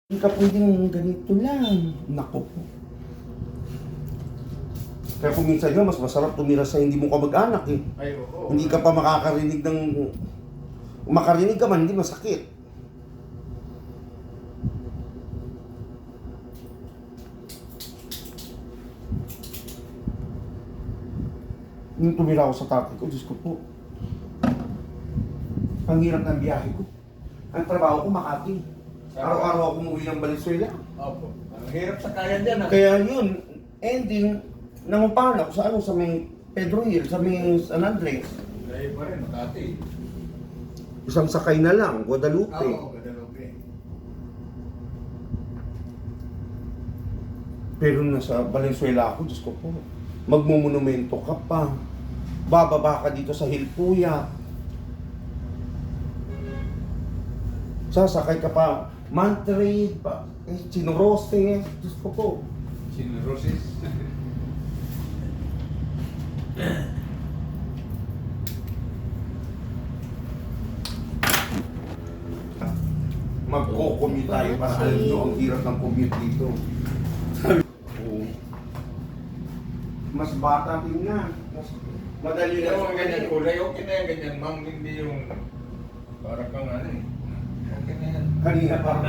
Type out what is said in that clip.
Hindi ka pwedeng ganito lang. Nako po. Kaya kung minsan nga, mas masarap tumira sa hindi mo kamag-anak eh. Ay, oo. Hindi ka pa makakarinig ng... Makarinig ka man, hindi masakit. Nung tumira ako sa tatay ko, Diyos ko po. Ang hirap ng biyahe ko. Ang trabaho ko Makati. Araw-araw ako umuwi ng Valenzuela. Opo. Ang hirap sa kaya dyan. Kaya yun, ending, nangupahan ako sa sa may Pedro Hill, sa may San Andres. Layo pa rin, Makati. Isang sakay na lang, Guadalupe. Oo, Guadalupe. Pero nasa Valenzuela ako, Diyos ko po, magmumonumento ka pa. Bababa ka dito sa Hilpuya. Sasakay ka pa, Mantrade, Chinoroste, Diyos ko po. Sino Roses? Magko-commute tayo para alam nyo ang hirap ng commute dito. Oo. Mas bata tingnan. Mas madali na. Yung ganyan kulay, okay na yan ganyan, ma'am. Hindi yung... Para kang ano eh. Okay na yan. Kanina parang